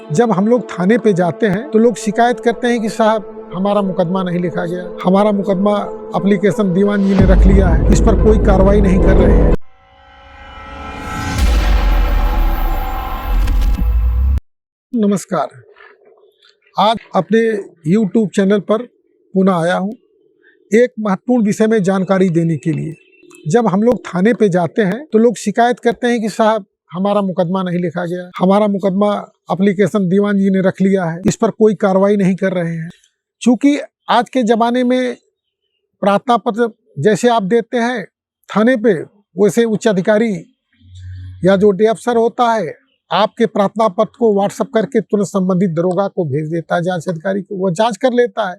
जब हम लोग थाने पे जाते हैं तो लोग शिकायत करते हैं कि साहब हमारा मुकदमा नहीं लिखा गया, हमारा मुकदमा एप्लीकेशन दीवान जी ने रख लिया है, इस पर कोई कार्रवाई नहीं कर रहे हैं। नमस्कार, आज अपने YouTube चैनल पर पुनः आया हूँ एक महत्वपूर्ण विषय में जानकारी देने के लिए। जब हम लोग थाने पे जाते हैं तो लोग शिकायत करते हैं कि साहब हमारा मुकदमा नहीं लिखा गया, हमारा मुकदमा एप्लीकेशन दीवान जी ने रख लिया है, इस पर कोई कार्रवाई नहीं कर रहे हैं। चूँकि आज के ज़माने में प्रार्थना पत्र जैसे आप देते हैं थाने पे, वैसे उच्च अधिकारी या जो डे अफसर होता है आपके प्रार्थना पत्र को व्हाट्सएप करके तुरंत संबंधित दरोगा को भेज देता है, जांच अधिकारी को। वो जांच कर लेता है,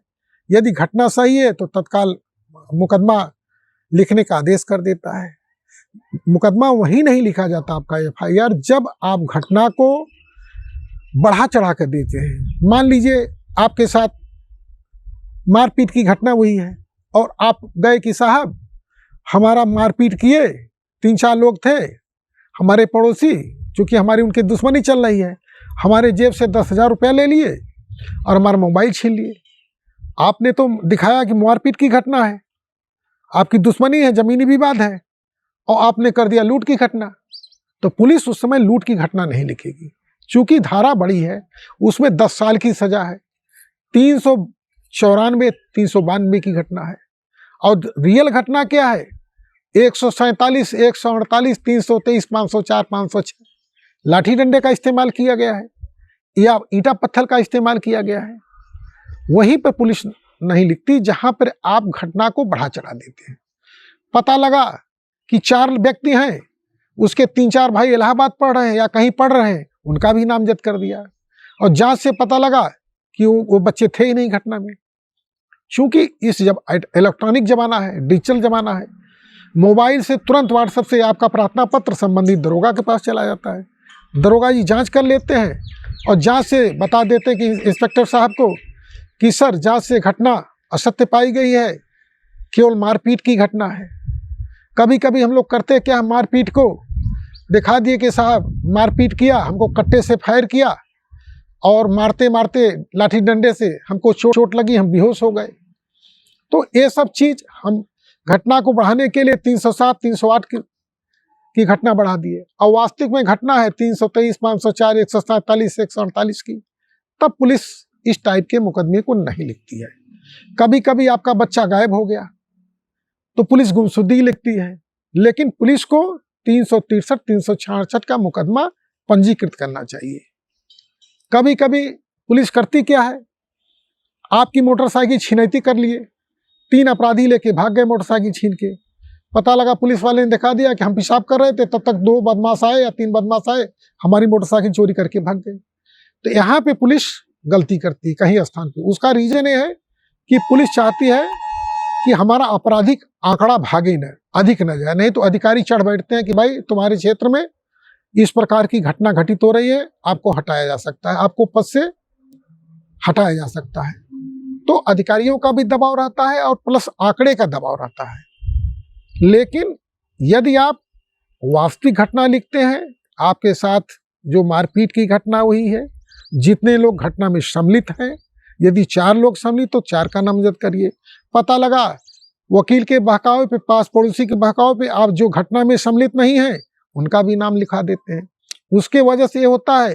यदि घटना सही है तो तत्काल मुकदमा लिखने का आदेश कर देता है। मुकदमा वहीं नहीं लिखा जाता आपका FIR जब आप घटना को बढ़ा चढ़ा कर देते हैं। मान लीजिए आपके साथ मारपीट की घटना हुई है और आप गए कि साहब हमारा मारपीट किए 3-4 लोग थे हमारे पड़ोसी, चूँकि हमारी उनकी दुश्मनी चल रही है, हमारे जेब से 10,000 रुपया ले लिए और हमारा मोबाइल छीन लिए। आपने तो दिखाया कि मारपीट की घटना है, आपकी दुश्मनी है, ज़मीनी विवाद है, और आपने कर दिया लूट की घटना। तो पुलिस उस समय लूट की घटना नहीं लिखेगी, चूँकि धारा बड़ी है, उसमें 10 साल की सज़ा है। 394, 392 की घटना है। और रियल घटना क्या है? 147, 148, 323, 504, 506 लाठी डंडे का इस्तेमाल किया गया है या ईंटा पत्थर का इस्तेमाल किया गया है। वहीं पर पुलिस नहीं लिखती जहां पर आप घटना को बढ़ा चढ़ा देते हैं। पता लगा कि 4 व्यक्ति हैं, उसके 3-4 भाई इलाहाबाद पढ़ रहे हैं या कहीं पढ़ रहे हैं, उनका भी नामजद कर दिया। और जांच से पता लगा कि वो बच्चे थे ही नहीं घटना में। चूँकि इस जब इलेक्ट्रॉनिक ज़माना है, डिजिटल ज़माना है, मोबाइल से तुरंत व्हाट्सएप से आपका प्रार्थना पत्र संबंधित दरोगा के पास चला जाता है। दरोगा जी जांच कर लेते हैं और जांच से बता देते हैं कि इंस्पेक्टर साहब को कि सर जांच से घटना असत्य पाई गई है, केवल मारपीट की घटना है। कभी कभी हम लोग करते क्या, मारपीट को दिखा दिए कि साहब मारपीट किया, हमको कट्टे से फायर किया और मारते मारते लाठी डंडे से हमको चोट लगी, हम बेहोश हो गए। तो ये सब चीज़ हम घटना को बढ़ाने के लिए 307, 308 की घटना बढ़ा दिए, और वास्तविक में घटना है 323, 504, 147, 148 की। तब पुलिस इस टाइप के मुकदमे को नहीं लिखती है। कभी कभी आपका बच्चा गायब हो गया तो पुलिस गुमशुदगी लिखती है, लेकिन पुलिस को 363, 366 का मुकदमा पंजीकृत करना चाहिए। कभी कभी पुलिस करती क्या है, आपकी मोटरसाइकिल छिनैती कर लिए, 3 अपराधी लेके भाग गए मोटरसाइकिल छीन के। पता लगा पुलिस वाले ने दिखा दिया कि हम पेशाब कर रहे थे, तब तक 2 बदमाश आए या 3 बदमाश आए, हमारी मोटरसाइकिल चोरी करके भाग गए। तो यहाँ पे पुलिस गलती करती है कहीं स्थान पे। उसका रीजन ये है कि पुलिस चाहती है कि हमारा आपराधिक आंकड़ा भागे न, अधिक न जाए। नहीं तो अधिकारी चढ़ बैठते हैं कि भाई तुम्हारे क्षेत्र में इस प्रकार की घटना घटित हो रही है, आपको हटाया जा सकता है, आपको पद से हटाया जा सकता है। तो अधिकारियों का भी दबाव रहता है और प्लस आंकड़े का दबाव रहता है। लेकिन यदि आप वास्तविक घटना लिखते हैं, आपके साथ जो मारपीट की घटना हुई है, जितने लोग घटना में सम्मिलित हैं, यदि 4 लोग सम्मिलित तो 4 का नामजद करिए। पता लगा वकील के बहकावे पे, पास पड़ोसी के बहकावे पे आप जो घटना में सम्मिलित नहीं हैं, उनका भी नाम लिखा देते हैं। उसके वजह से ये होता है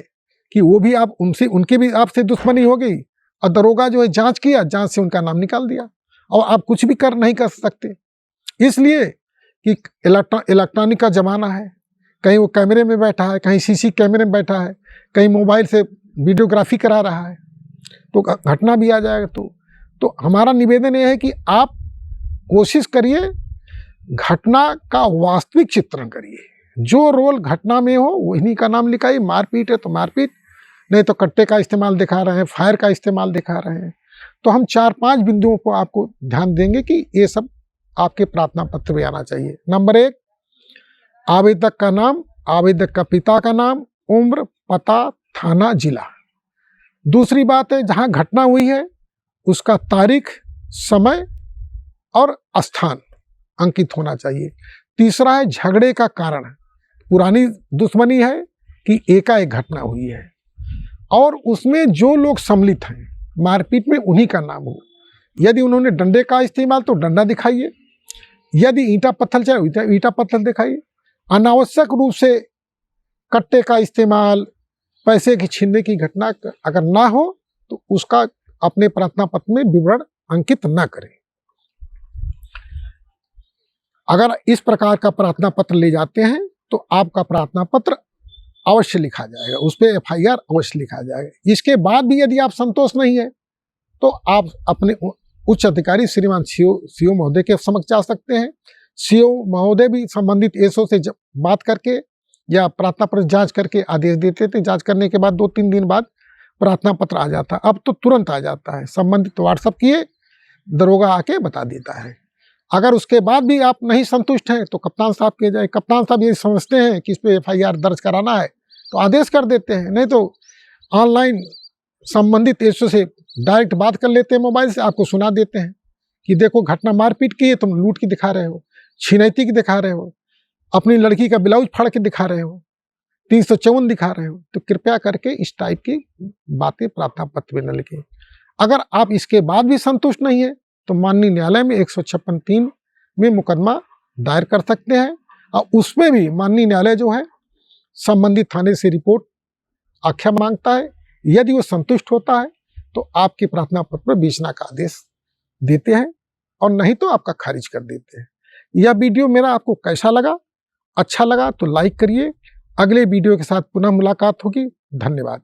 कि वो भी आप उनसे, उनकी भी आपसे दुश्मनी हो गई, और दरोगा जो है जांच किया, जांच से उनका नाम निकाल दिया, और आप कुछ भी नहीं कर सकते। इसलिए कि इलेक्ट्रॉनिक का ज़माना है, कहीं वो कैमरे में बैठा है, कहीं CC कैमरे में बैठा है, कहीं मोबाइल से वीडियोग्राफी करा रहा है, तो घटना भी आ जाएगा। तो हमारा निवेदन ये है कि आप कोशिश करिए घटना का वास्तविक चित्रण करिए, जो रोल घटना में हो वही का नाम लिखाइए। मारपीट है तो मारपीट, नहीं तो कट्टे का इस्तेमाल दिखा रहे हैं, फायर का इस्तेमाल दिखा रहे हैं, तो हम 4-5 बिंदुओं को आपको ध्यान देंगे कि ये सब आपके प्रार्थना पत्र में आना चाहिए। नंबर 1, आवेदक का नाम, आवेदक का पिता का नाम, उम्र, पता, थाना, जिला। दूसरी बात है, जहां घटना हुई है उसका तारीख, समय और स्थान अंकित होना चाहिए। तीसरा है झगड़े का कारण, पुरानी दुश्मनी है कि एकाएक घटना हुई है। और उसमें जो लोग सम्मिलित हैं मारपीट में उन्हीं का नाम हो। यदि उन्होंने डंडे का इस्तेमाल तो डंडा दिखाइए, यदि ईंटा पत्थर चाहे ईंटा पत्थर दिखाइए। अनावश्यक रूप से कट्टे का इस्तेमाल, पैसे की छीनने की घटना अगर ना हो तो उसका अपने प्रार्थना पत्र में विवरण अंकित न करें। अगर इस प्रकार का प्रार्थना पत्र ले जाते हैं तो आपका प्रार्थना पत्र अवश्य लिखा जाएगा, उस पर FIR अवश्य लिखा जाएगा। इसके बाद भी यदि आप संतोष नहीं है तो आप अपने उच्च अधिकारी श्रीमान CO महोदय के समक्ष जा सकते हैं। CO महोदय भी संबंधित SO से बात करके या प्रार्थना पत्र जांच करके आदेश देते थे। जांच करने के बाद 2-3 दिन बाद प्रार्थना पत्र आ जाता है। अब तो तुरंत आ जाता है, संबंधित व्हाट्सएप किए, दरोगा आके बता देता है। अगर उसके बाद भी आप नहीं संतुष्ट हैं तो कप्तान साहब के जाए। कप्तान साहब ये समझते हैं कि इस पर FIR दर्ज कराना है तो आदेश कर देते हैं, नहीं तो ऑनलाइन संबंधित SO से डायरेक्ट बात कर लेते हैं, मोबाइल से आपको सुना देते हैं कि देखो घटना मारपीट की है, तुम लूट की दिखा रहे हो, छिनैती की दिखा रहे हो, अपनी लड़की का ब्लाउज फाड़ के दिखा रहे हो, 354 दिखा रहे हो, तो कृपया करके इस टाइप की बातें प्रार्थना पत्र में न लिखें। अगर आप इसके बाद भी संतुष्ट नहीं है तो माननीय न्यायालय में 156(3) में मुकदमा दायर कर सकते हैं और उसमें भी माननीय न्यायालय जो है संबंधित थाने से रिपोर्ट आख्या मांगता है। यदि वो संतुष्ट होता है तो आपके प्रार्थना पत्र पर बेचना का आदेश देते हैं और नहीं तो आपका खारिज कर देते हैं। यह वीडियो मेरा आपको कैसा लगा? अच्छा लगा तो लाइक करिए। अगले वीडियो के साथ पुनः मुलाकात होगी। धन्यवाद।